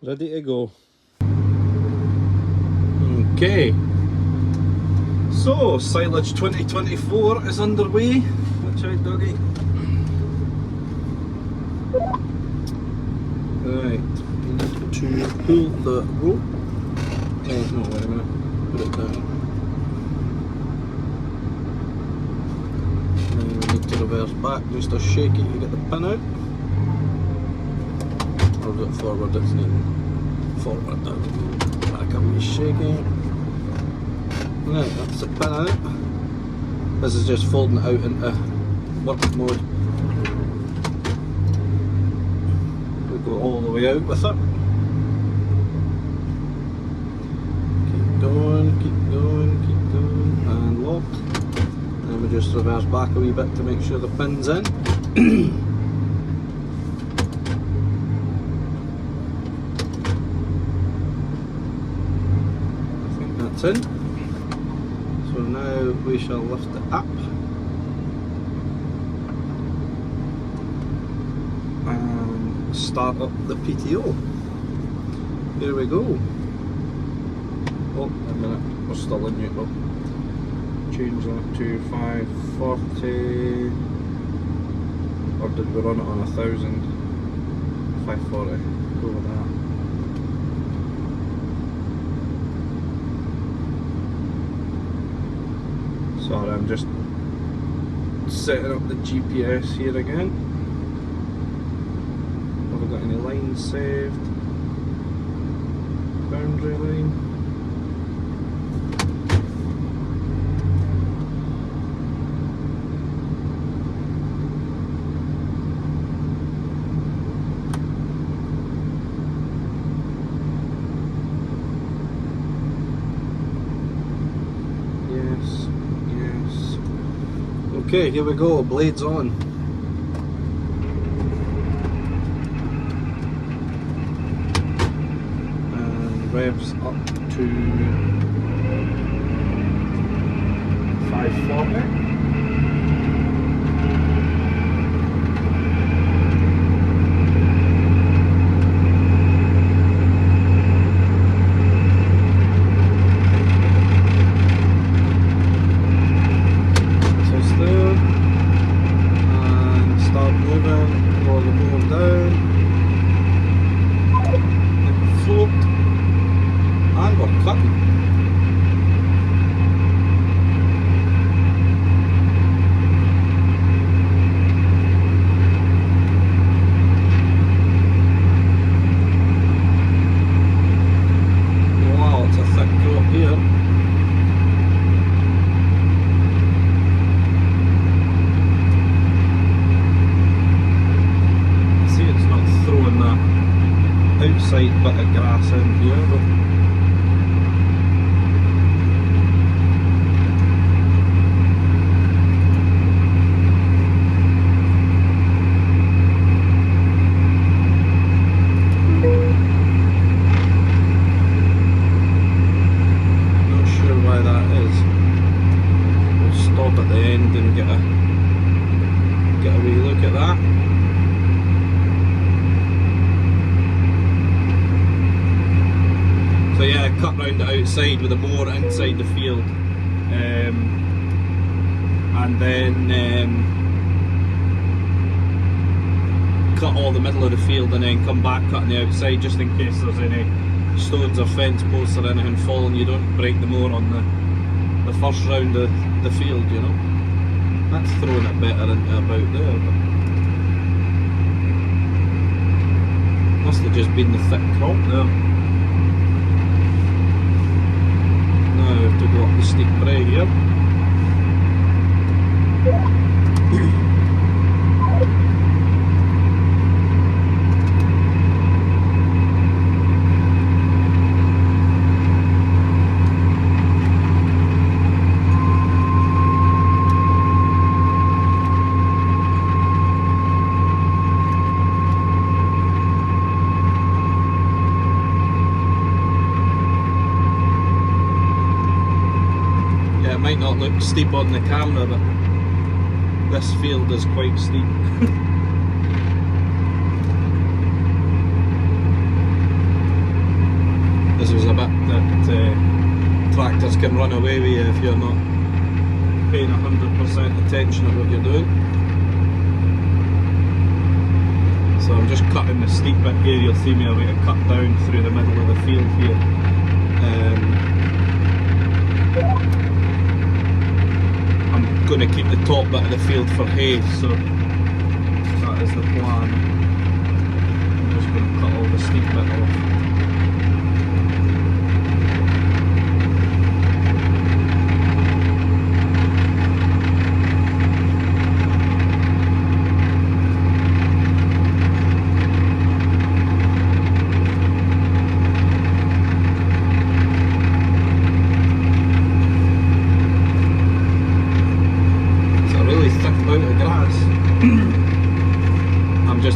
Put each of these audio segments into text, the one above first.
ready to go. Okay, so Silage 2024 is underway. Watch out, doggy. Right, we need to pull the rope. No, wait a minute, put it down. Then we need to reverse back just to shake it to get the pin out. Or do it forward, it's not forward, back up and shake it. Right, that's the pin out. This is just folding it out into work mode. We go all the way out with it. Keep going, keep going, keep going, and lock. Then we just reverse back a wee bit to make sure the pin's in. I think that's in. So now we shall lift it up and start up the PTO. Here we go. Oh, a minute, we're still in neutral. Change that to 540, or did we run it on 1000? 540, go with that. Sorry, I'm just setting up the GPS here again. Have I got any lines saved? Boundary line. Okay, here we go, blades on. And revs up to 540. Outside bit of grass in here, but not sure why that is. We'll stop at the end and get a wee look at that. So yeah, cut round the outside with a mower inside the field, and then cut all the middle of the field and then come back cutting the outside just in case there's any stones or fence posts or anything falling. You don't break the mower on the first round of the field, you know. That's throwing it better into about there, but must have just been the thick crop there. To go up the steep brae here. Might not look steep on the camera, but this field is quite steep. can run away with you if you're not paying 100% attention at what you're doing. So I'm just cutting the steep bit here. You'll see me about to cut down through the middle of the field here. I'm going to keep the top bit of the field for hay, so that is the plan. I'm just going to cut all the steep bit off.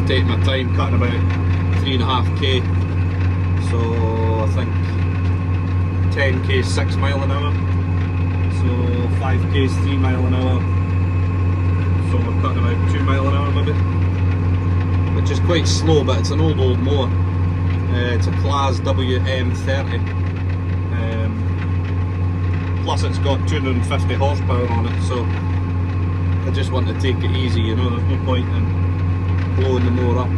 Taking my time, cutting about 3.5k, so I think 10k is 6 mile an hour, so 5k is 3 mile an hour, so we're cutting about 2 mile an hour maybe, which is quite slow, but it's an old mower. It's a Claas WM30, plus it's got 250 horsepower on it, so I just want to take it easy, you know, there's no point in blowing the mower up.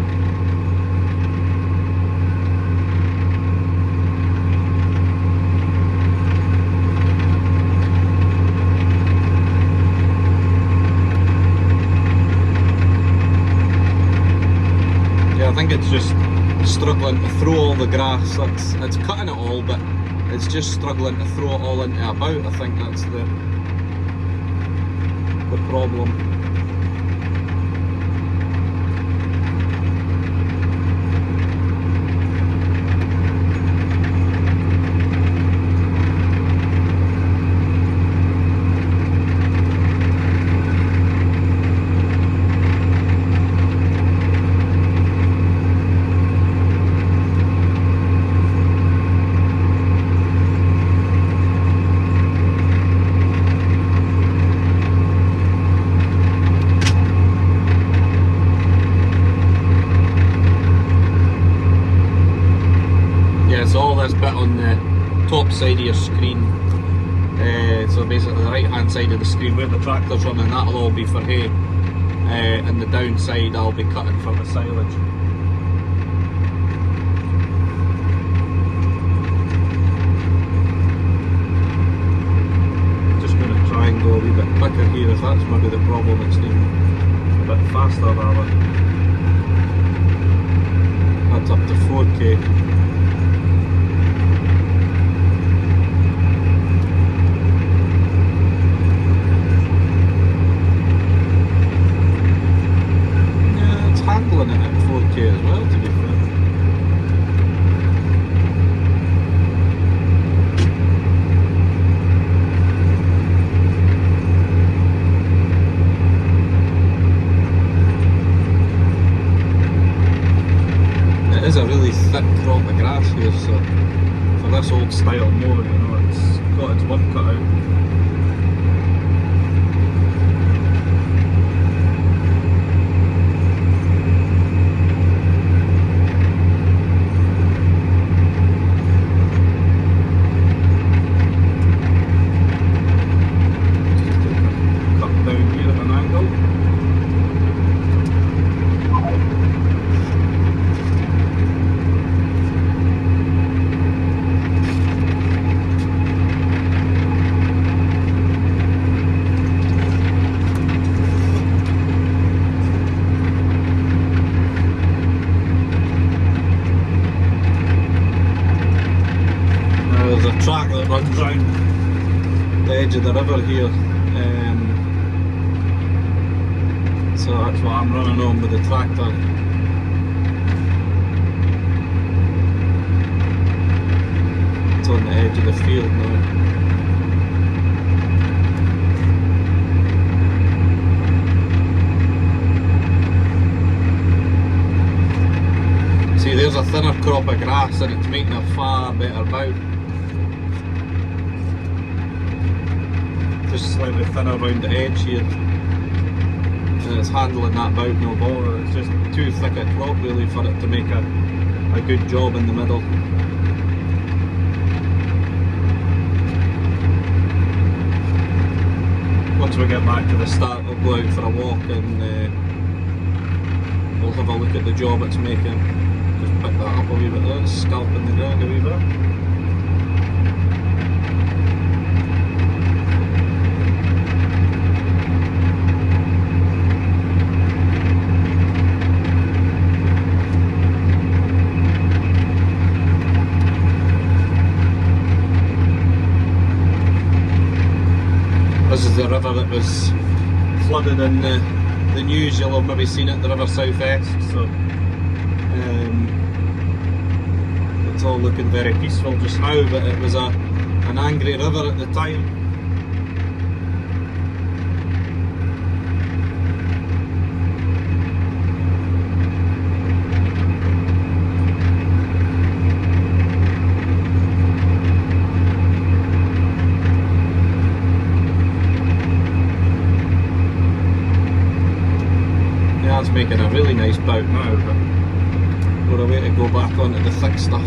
Yeah, I think it's just struggling to throw all the grass. It's cutting it all, but it's just struggling to throw it all into about. I think that's the problem. All this bit on the top side of your screen, so basically the right hand side of the screen where the tractor's running, that'll all be for hay, and the downside I'll be cutting for the silage. Just going to try and go a wee bit quicker here, if that's maybe the problem, it's needing a bit faster rather. That's up to 4k. Handling it at 4k as well, to be fair. It is a really thick crop of grass here, so for this old style mower, you know, it's got its work cut out. Track that runs round the edge of the river here, so that's what I'm running on with the tractor. It's on the edge of the field now. See, there's a thinner crop of grass and it's making a far better bout. Just slightly thinner around the edge here, and it's handling that bout no bother. It's just too thick a crop really for it to make a good job in the middle. once we get back to the start, we'll go out for a walk and we'll have a look at the job it's making. Just pick that up a wee bit there, scalping the ground a wee bit. This is the river that was flooded in the news. You'll have maybe seen it, the river southwest. So it's all looking very peaceful just now, but it was an angry river at the time. It's making a really nice bout now, but we're away to go back onto the thick stuff.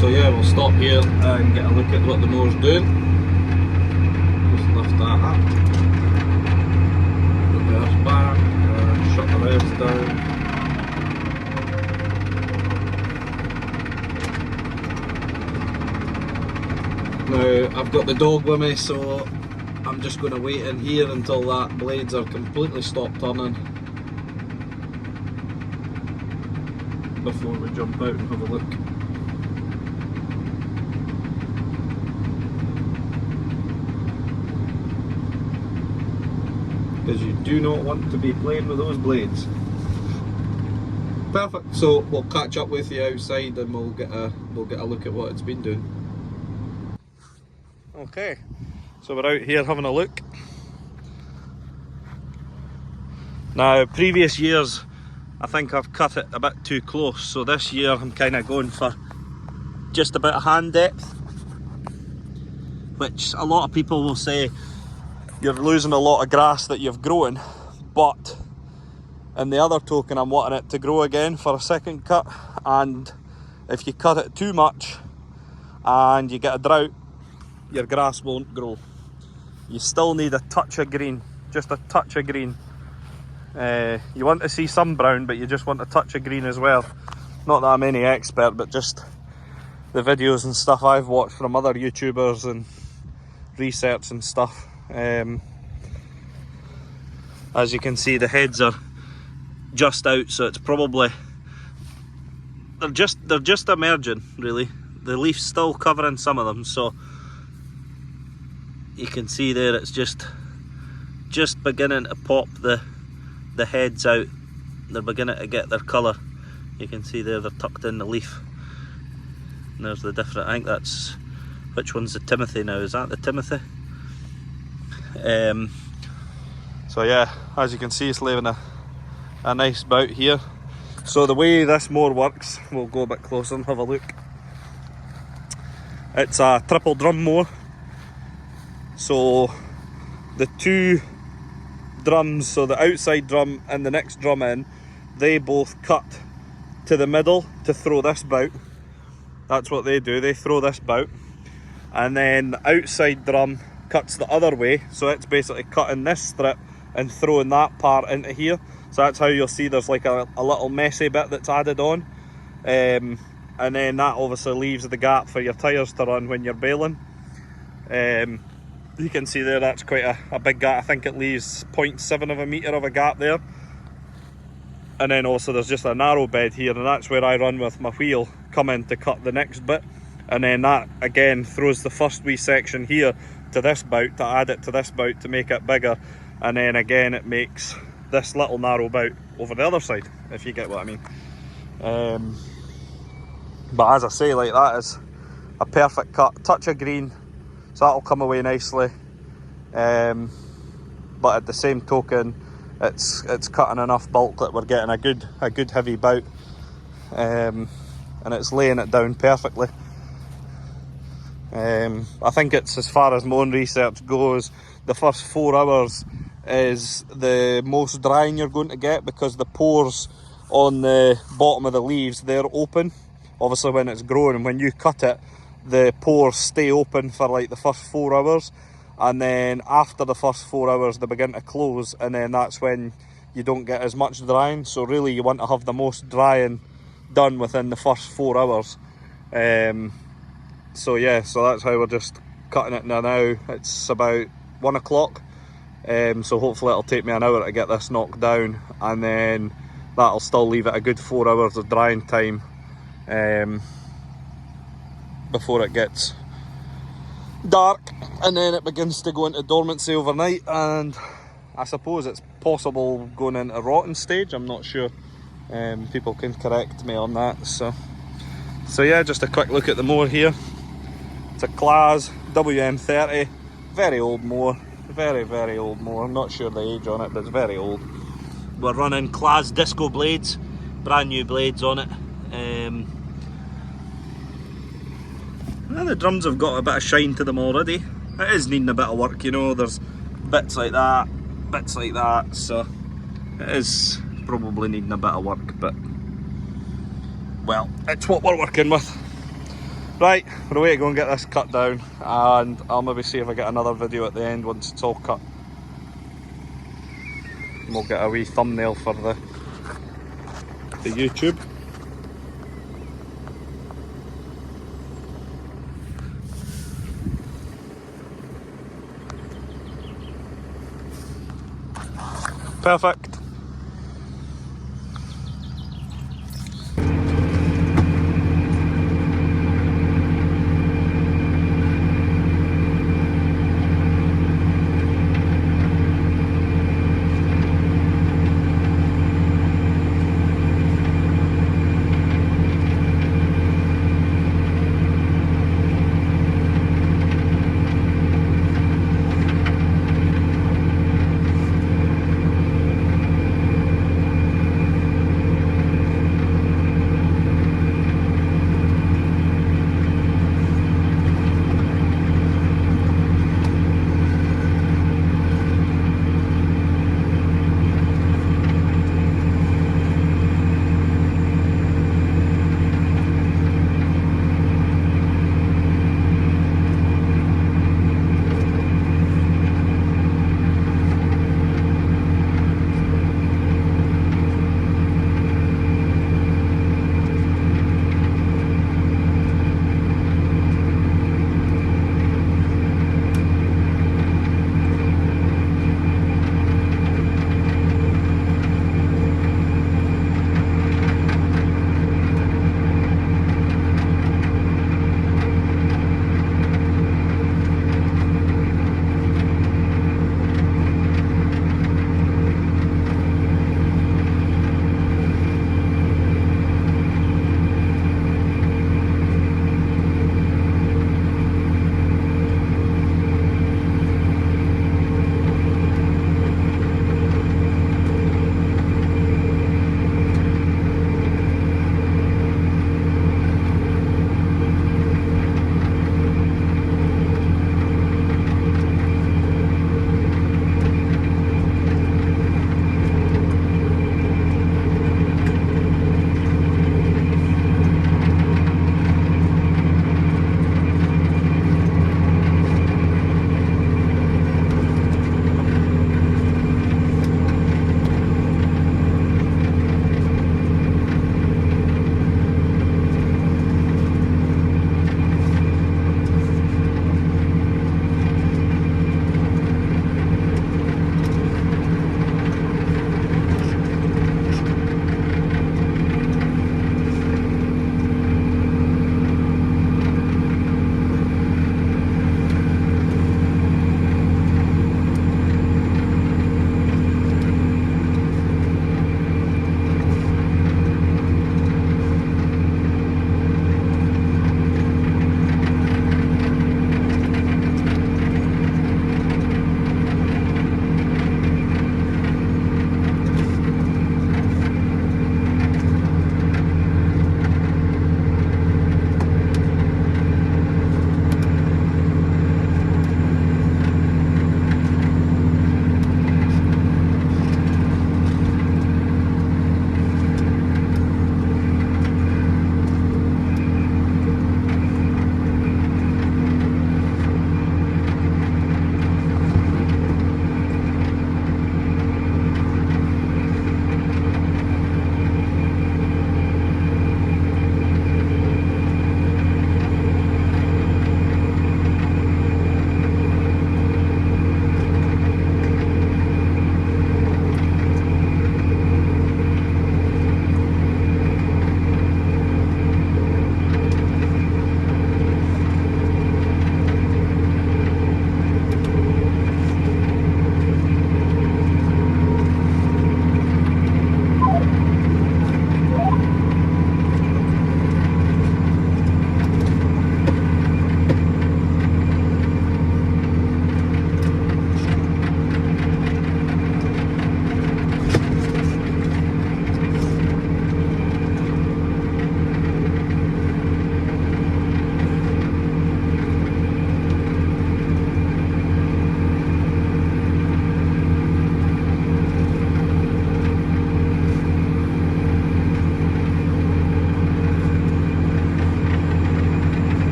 So yeah, we'll stop here and get a look at what the moor's doing. Just lift that up. Put the earth back and shut the revs down. Now I've got the dog with me, so I'm just going to wait in here until that blades are completely stopped turning before we jump out and have a look. Because you do not want to be playing with those blades. Perfect. So we'll catch up with you outside and we'll get a look at what it's been doing. Okay, so we're out here having a look. Now, previous years I think I've cut it a bit too close, so this year I'm kind of going for just about a hand depth, which a lot of people will say you're losing a lot of grass that you've grown, but in the other token I'm wanting it to grow again for a second cut, and if you cut it too much and you get a drought, your grass won't grow. You still need a touch of green, just a touch of green. You want to see some brown, but you just want a touch of green as well. Not that I'm any expert, but just the videos and stuff I've watched from other YouTubers and research and stuff. As you can see, the heads are just out, so it's probably they're just emerging really. The leaf's still covering some of them, so you can see there it's just beginning to pop the heads out. They're beginning to get their colour. You can see there they're tucked in the leaf. And there's the different, I think that's, which one's the Timothy now? Is that the Timothy? So yeah, as you can see, it's leaving a nice bout here. So the way this moor works, we'll go a bit closer and have a look. It's a triple drum moor. So the two drums, so the outside drum and the next drum in, they both cut to the middle to throw this bout. That's what they do, they throw this bout. And then the outside drum cuts the other way, so it's basically cutting this strip and throwing that part into here. So that's how you'll see there's like a little messy bit that's added on. And then that obviously leaves the gap for your tyres to run when you're baling. You can see there that's quite a big gap. I think it leaves 0.7 of a metre of a gap there. And then also there's just a narrow bed here, and that's where I run with my wheel coming to cut the next bit. And then that again throws the first wee section here to this bout, to add it to this bout to make it bigger. And then again it makes this little narrow bout over the other side, if you get what I mean. But as I say, like, that is a perfect cut, touch of green, so that'll come away nicely. But at the same token, it's cutting enough bulk that we're getting a good heavy bout. and it's laying it down perfectly. I think it's, as far as my own research goes, the first 4 hours is the most drying you're going to get, because the pores on the bottom of the leaves, they're open obviously when it's growing, and when you cut it, the pores stay open for like the first 4 hours, and then after the first 4 hours they begin to close, and then that's when you don't get as much drying. So really you want to have the most drying done within the first 4 hours. So yeah, so that's how we're just cutting it now. It's about 1 o'clock, so hopefully it'll take me an hour to get this knocked down, and then that'll still leave it a good 4 hours of drying time before it gets dark, and then it begins to go into dormancy overnight, and I suppose it's possible going into a rotten stage. I'm not sure. People can correct me on that. So yeah, just a quick look at the mower here. It's a Claas WM30, very old mower, very old mower. I'm not sure the age on it, but it's very old. We're running Claas disco blades, brand new blades on it. The drums have got a bit of shine to them already. It is needing a bit of work, you know. There's bits like that, so it is probably needing a bit of work, but well, it's what we're working with. Right, we're away to go and get this cut down, and I'll maybe see if I get another video at the end once it's all cut. And we'll get a wee thumbnail for the YouTube. Perfect.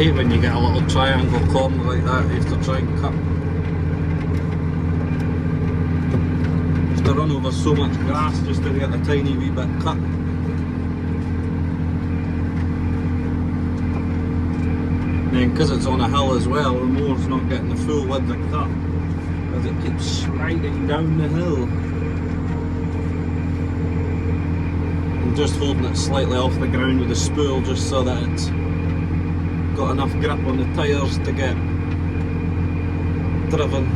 hate when you get a little triangle corner like that, you have to try and cut. You have to run over so much grass just to get a tiny wee bit cut. And then because it's on a hill as well, the mower's not getting the full width of cut as it keeps sliding down the hill. I'm just holding it slightly off the ground with the spool just so that it's got enough grip on the tyres to get driven.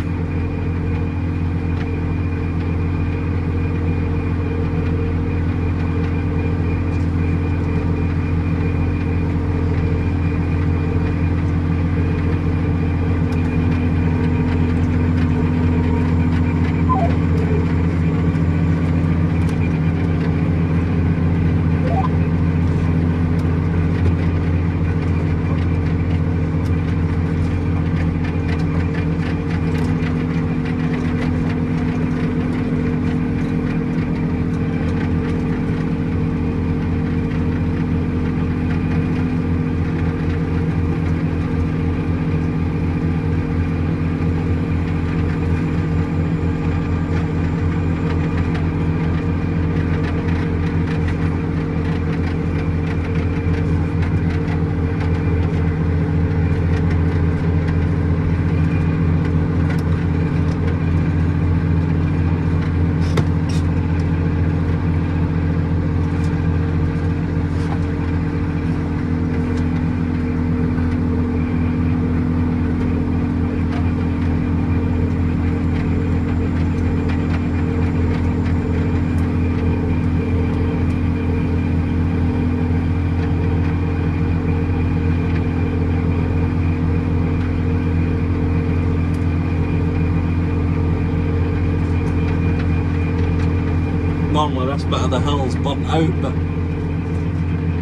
Normally this bit of the hill's burnt out, but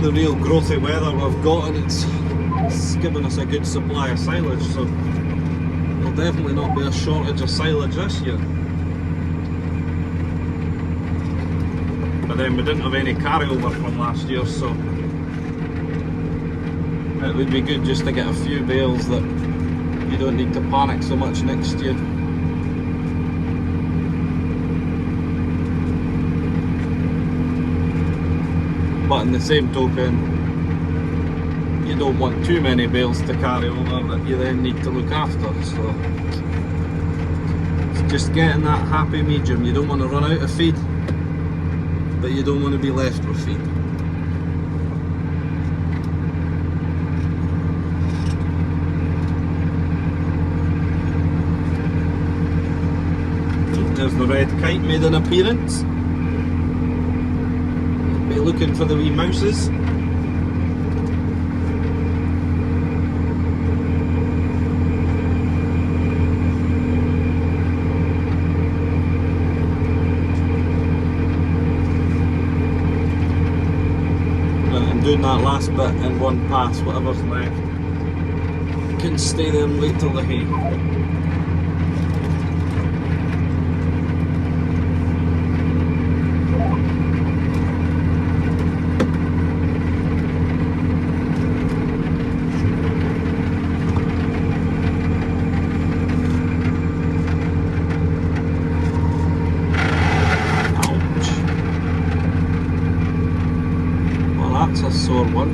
the real growthy weather we've got and it's given us a good supply of silage, so there'll definitely not be a shortage of silage this year. But then we didn't have any carryover from last year, so it would be good just to get a few bales that you don't need to panic so much next year. But in the same token, you don't want too many bales to carry over that you then need to look after, so it's just getting that happy medium. You don't want to run out of feed, but you don't want to be left with feed. There's the red kite made an appearance. Be looking for the wee mouses. I'm doing that last bit in one pass, whatever's left. Can stay there and wait till the hay. That's a sore one.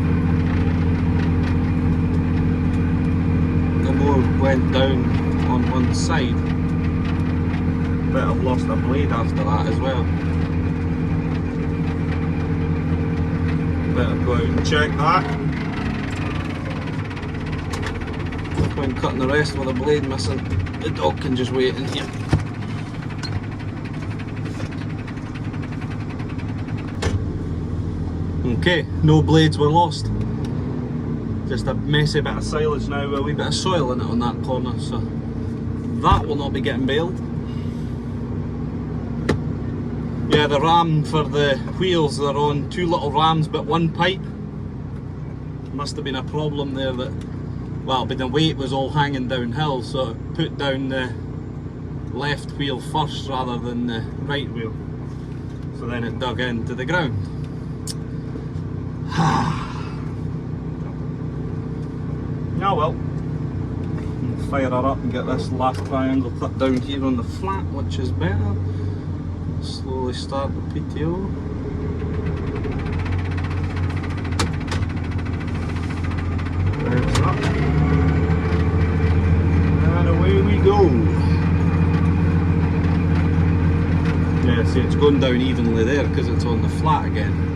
The mower went down on one side, but I've lost a blade after that as well. Better go out and check that. When cutting the rest with a blade missing, the dog can just wait in here. Okay, no blades were lost. Just a messy bit of silage now with a wee bit of soil in it on that corner, so that will not be getting baled. Yeah, the ram for the wheels, they're on two little rams but one pipe. Must have been a problem there that, well, but the weight was all hanging downhill, so it put down the left wheel first rather than the right wheel. So then it dug into the ground. Yeah, well, we'll fire her up and get this last triangle cut down here on the flat, which is better. Slowly start the PTO. Revs up. And away we go. Yeah, see, it's going down evenly there because it's on the flat again.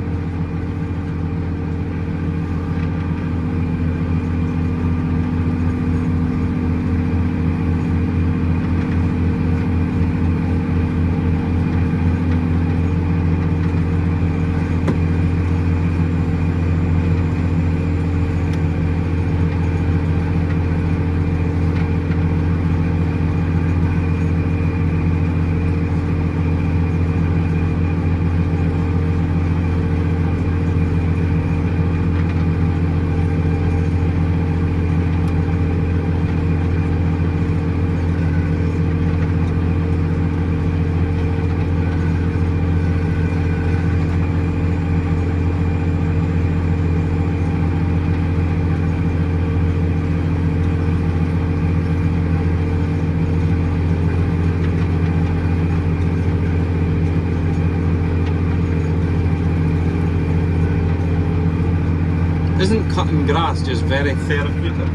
Isn't cutting grass just very therapeutic?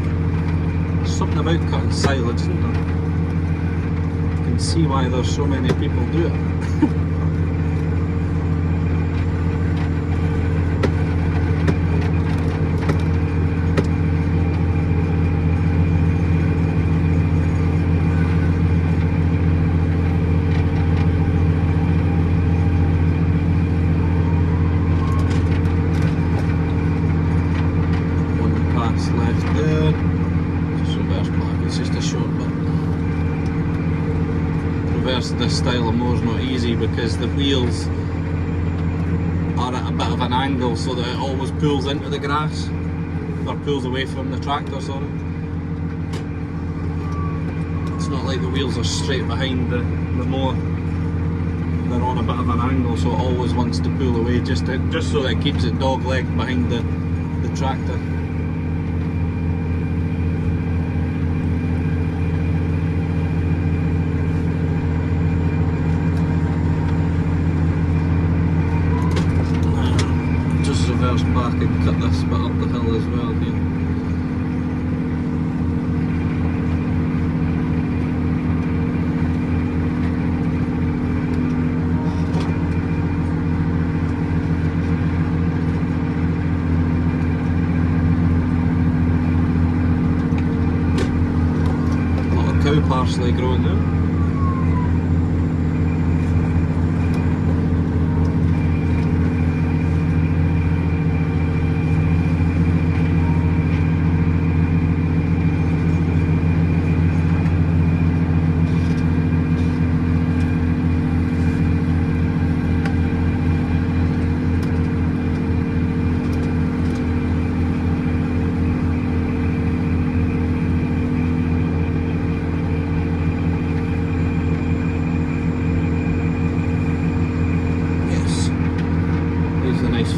There's something about cutting silage, isn't there? You can see why there's so many people do it. Left there, just reverse back, it's just a short bit. Reverse this style of mower is not easy because the wheels are at a bit of an angle so that it always pulls into the grass, or pulls away from the tractor, sorry. It's not like the wheels are straight behind the mower, they're on a bit of an angle so it always wants to pull away just so that it keeps it dog-legged behind the tractor. Reverse back and cut this bit up the hill as well here. A lot of cow parsley growing there.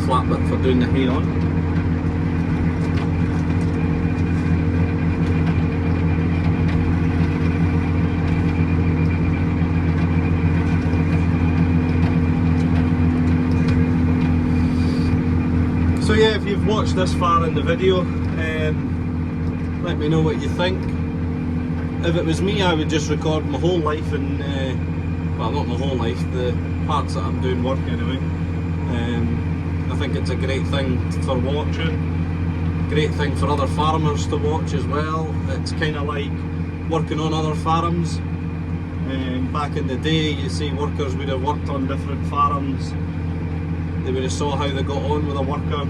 Flat bit for doing the hay on. So yeah, if you've watched this far in the video, let me know what you think. If it was me, I would just record my whole life and, well, not my whole life, the parts that I'm doing work anyway. I think it's a great thing for watching, great thing for other farmers to watch as well. It's kind of like working on other farms. Back in the day, you see, workers would have worked on different farms, they would have saw how they got on with a worker.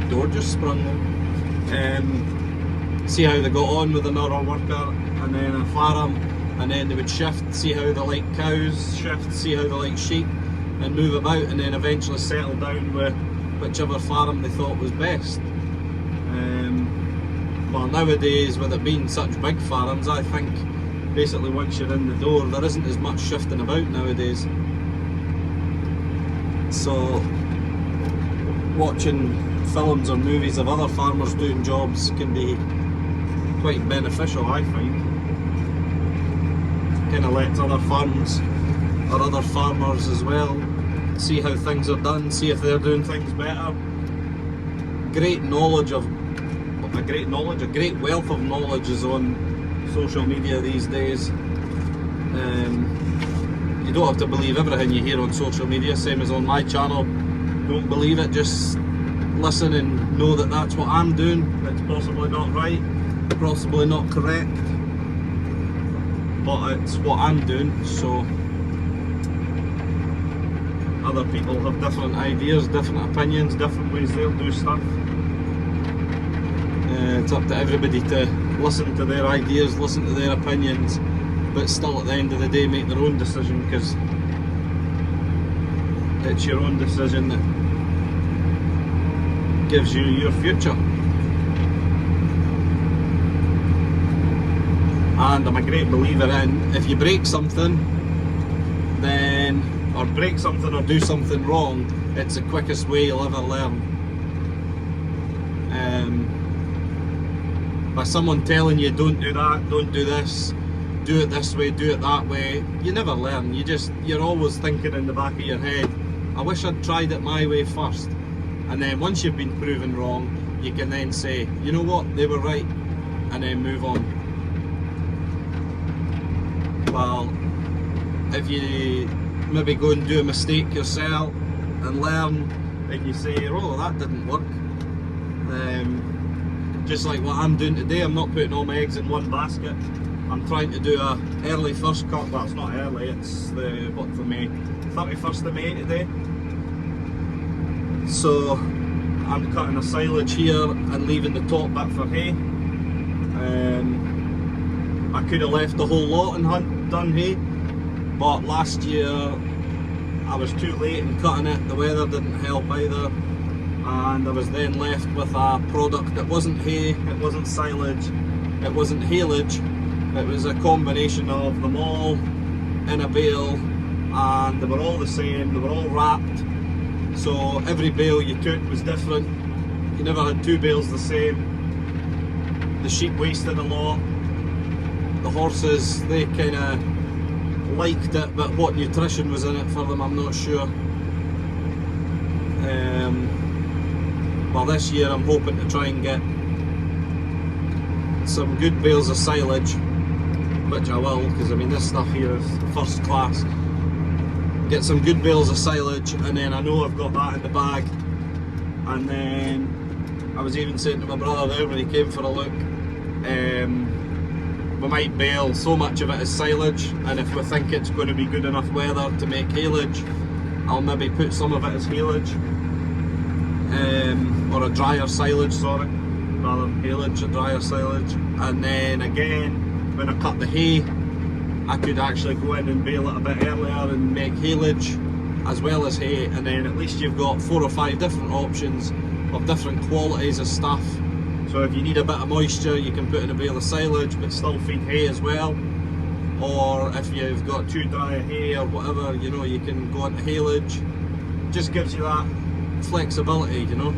Door just sprung there. See how they got on with another worker, and then a farm. And then they would shift, see how they like cows, shift, see how they like sheep, and move about, and then eventually settle down with whichever farm they thought was best. Well, nowadays, with it being such big farms, I think basically once you're in the door, there isn't as much shifting about nowadays. So watching films or movies of other farmers doing jobs can be quite beneficial, I find. Kind of lets other firms or other farmers as well see how things are done, see if they're doing things better. A great wealth of knowledge is on social media these days. You don't have to believe everything you hear on social media, same as on my channel. Don't believe it, just listen and know that that's what I'm doing. It's possibly not right, possibly not correct, but it's what I'm doing. So other people have different ideas, different opinions, different ways they'll do stuff. It's up to everybody to listen to their ideas, listen to their opinions, but still at the end of the day make their own decision, because it's your own decision that gives you your future. And I'm a great believer in, if you break something, then, or break something or do something wrong, it's the quickest way you'll ever learn. By someone telling you don't do that, don't do this, do it this way, do it that way, you never learn. You're always thinking in the back of your head, I wish I'd tried it my way first. And then once you've been proven wrong, you can then say, you know what, they were right, and then move on. Well, if you maybe go and do a mistake yourself and learn, and you say, oh, that didn't work. Just like what I'm doing today, I'm not putting all my eggs in one basket. I'm trying to do a early first cut. Well, it's not early, it's the, what's the May? 31st of May today. So I'm cutting a silage here and leaving the top bit for hay. I could have left the whole lot and done hay, but last year I was too late in cutting it. The weather didn't help either, and I was then left with a product that wasn't hay, it wasn't silage, it wasn't haylage. It was a combination of them all in a bale, and they were all the same, they were all wrapped. So every bale you took was different. You never had two bales the same. The sheep wasted a lot. The horses, they kind of liked it, but what nutrition was in it for them, I'm not sure. Well, this year I'm hoping to try and get some good bales of silage, which I will, because I mean this stuff here is first class. Get some good bales of silage, and then I know I've got that in the bag. And then I was even saying to my brother there when he came for a look, we might bale so much of it as silage, and if we think it's going to be good enough weather to make haylage, I'll maybe put some of it as haylage, or a drier silage, sorry, rather than haylage, a drier silage. And then again, when I cut the hay, I could actually go in and bale it a bit earlier and make haylage as well as hay, and then at least you've got 4 or 5 different options of different qualities of stuff. So if you need a bit of moisture, you can put in a bale of silage but still feed hay as well. Or if you've got too dry a hay or whatever, you know, you can go into haylage. Just gives you that flexibility, you know.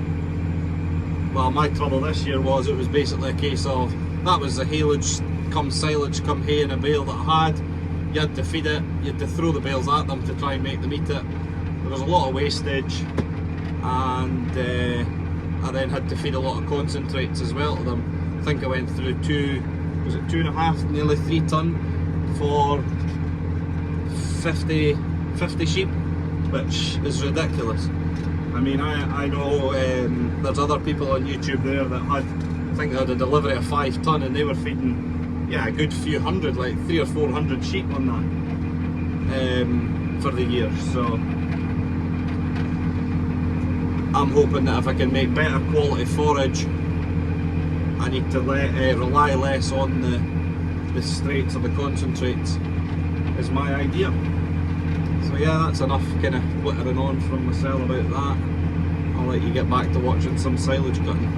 Well, my trouble this year was, it was basically a case of, that was the haylage come silage come hay in a bale that I had. You had to feed it, you had to throw the bales at them to try and make them eat it. There was a lot of wastage, and I then had to feed a lot of concentrates as well to them. I think I went through 2.5, nearly 3 tonne for 50 sheep, which is ridiculous. I mean, I know there's other people on YouTube there that had, I think they had a delivery of 5 tonne, and they were feeding, yeah, a good few hundred, like 300 or 400 sheep on that for the year. So I'm hoping that if I can make better quality forage, I need to rely less on the straights or the concentrates, is my idea. So yeah, that's enough kind of whittering on from myself about that. I'll let you get back to watching some silage cutting.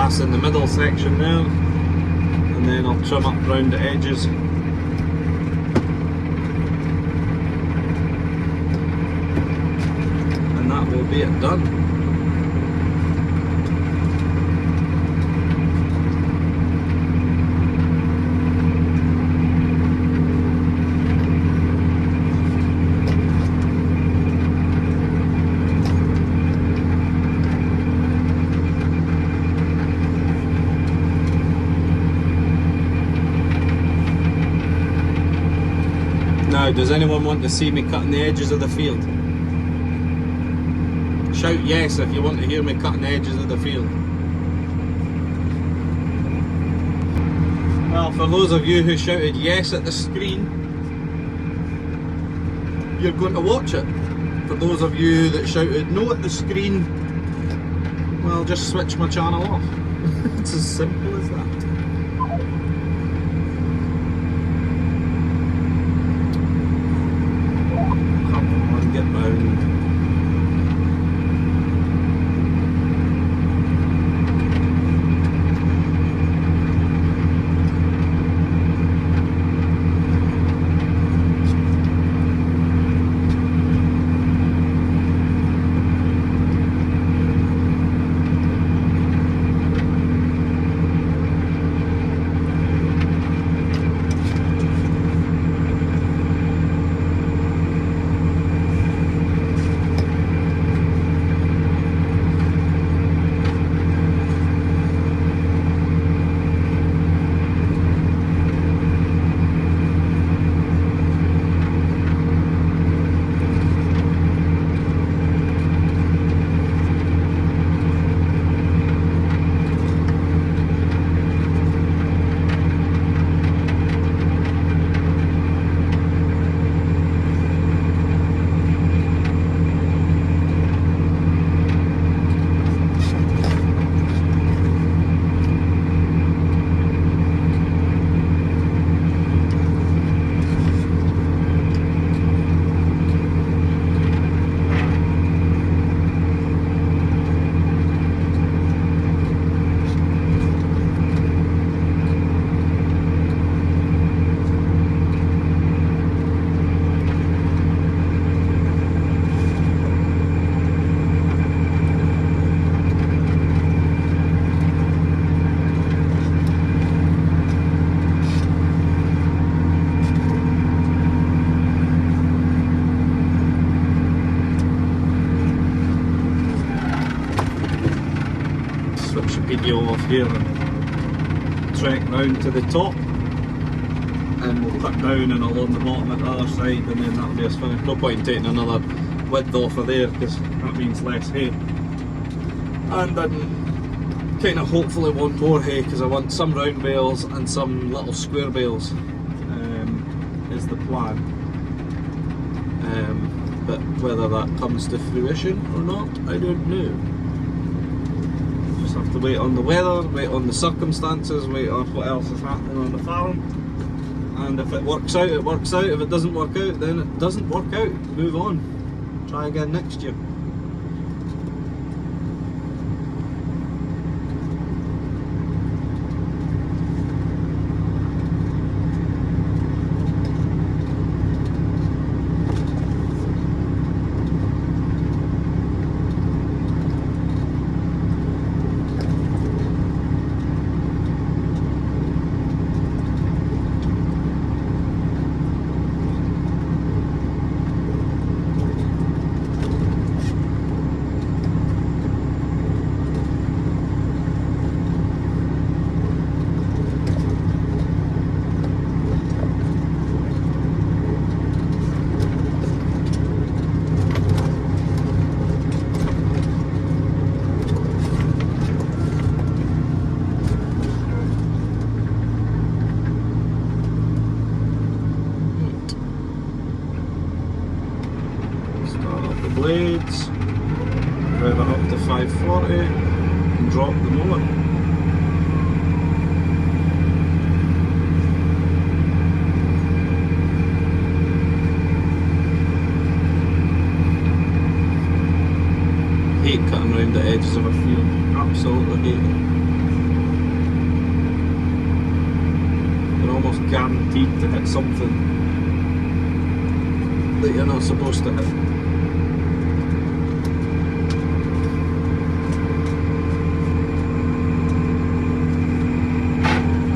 grass in the middle section there, and then I'll trim up round the edges. And that will be it done. Now, does anyone want to see me cutting the edges of the field? Shout yes if you want to hear me cutting the edges of the field. Well, for those of you who shouted yes at the screen, you're going to watch it. For those of you that shouted no at the screen, well, just switch my channel off. It's as simple as that. Get round. Switch the video off here and trek round to the top, and we'll cut down and along the bottom at the other side, and then that'll be us finished. No point in taking another width off of there because that means less hay, and then kind of hopefully want more hay because I want some round bales and some little square bales is the plan, but whether that comes to fruition or not, I don't know. Have to wait on the weather, wait on the circumstances, wait on what else is happening on the farm, and if it works out, it works out. If it doesn't work out, then it doesn't work out. Move on, try again next year. Blades, rev it up to 540 and drop the mower. Hate cutting around the edges of a field, absolutely hate it. almost guaranteed to hit something that you're not supposed to hit.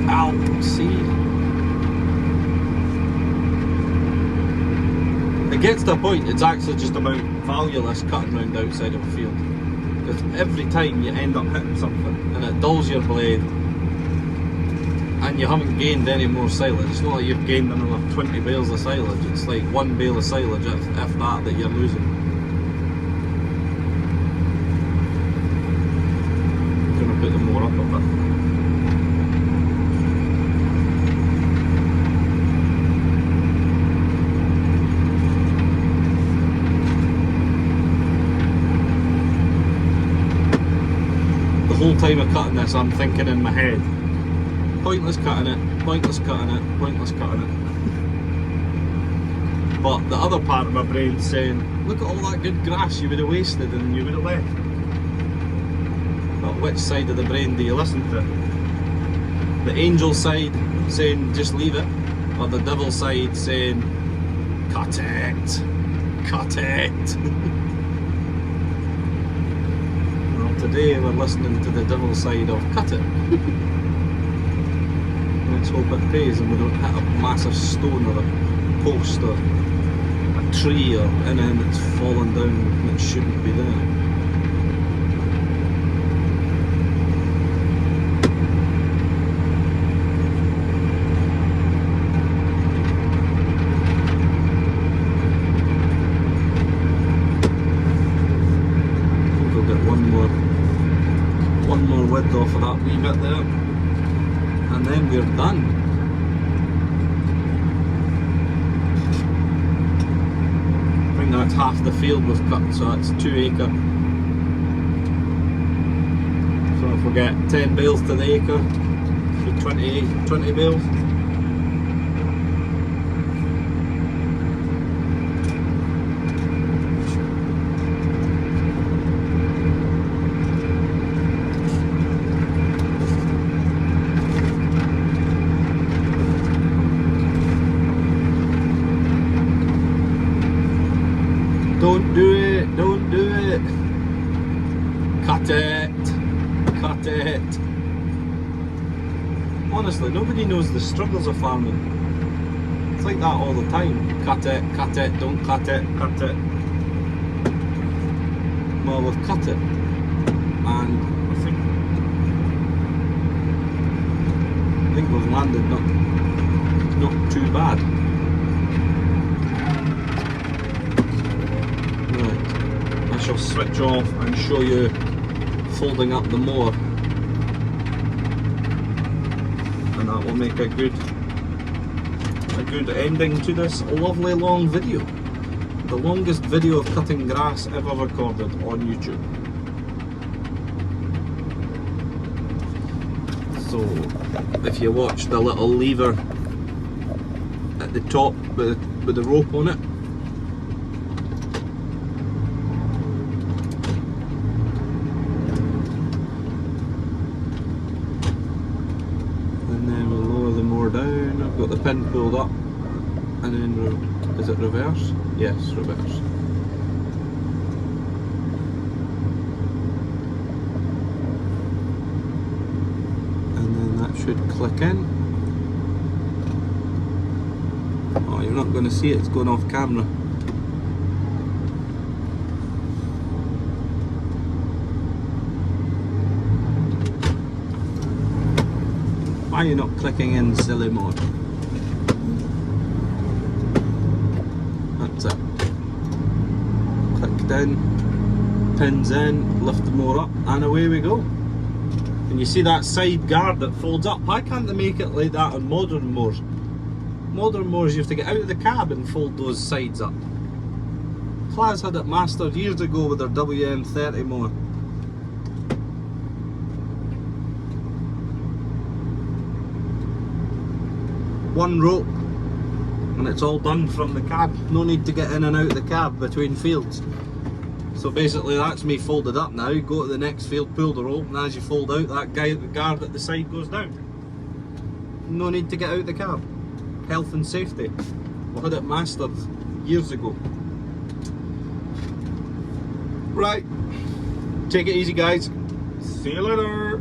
Ow, see? It gets to a point, it's actually just about valueless cutting round the outside of a field. Because every time you end up hitting something and it dulls your blade and you haven't gained any more silage. It's not like you've gained another 20 bales of silage, it's like one bale of silage if that you're losing. I'm going to put the more up a bit. The whole time of cutting this, I'm thinking in my head, pointless cutting it, pointless cutting it, pointless cutting it. But the other part of my brain's saying, look at all that good grass you would have wasted and you would have left. But which side of the brain do you listen to? The angel side saying just leave it, or the devil side saying cut it, cut it. Well, today we're listening to the devil side of cut it. Let's hope it pays and we don't hit a massive stone or a post or a tree or anything that's fallen down that shouldn't be there. I think we'll get one more width off of that wee bit there. And then we're done. I think that's half the field we've cut, so it's 2 acre. So if we get 10 bales to the acre, it'll be 20 bales. Don't do it, don't do it. Cut it, cut it. Honestly, nobody knows the struggles of farming. It's like that all the time. Cut it, don't cut it, cut it. Well, we've cut it. And I think we've landed not too bad. I shall switch off and show you folding up the mower, and that will make a good ending to this lovely long video. The longest video of cutting grass ever recorded on YouTube. So if you watch the little lever at the top with the rope on it, down, I've got the pin pulled up, and then is it reverse? Yes, reverse. And then that should click in. Oh, you're not going to see it, it's going off camera. Why are you not clicking in, silly mod? That's it. Clicked in, pins in, lift the mower up, and away we go. And you see that side guard that folds up? Why can't they make it like that on modern mowers? Modern mowers, you have to get out of the cab and fold those sides up. Claas had it mastered years ago with their WM30 mower. One rope and it's all done from the cab. No need to get in and out of the cab between fields. So basically that's me folded up now. Go to the next field, pull the rope, and as you fold out, that guard at the side goes down. no need to get out the car. Health and safety. We had it mastered years ago. Right, take it easy guys. See you later.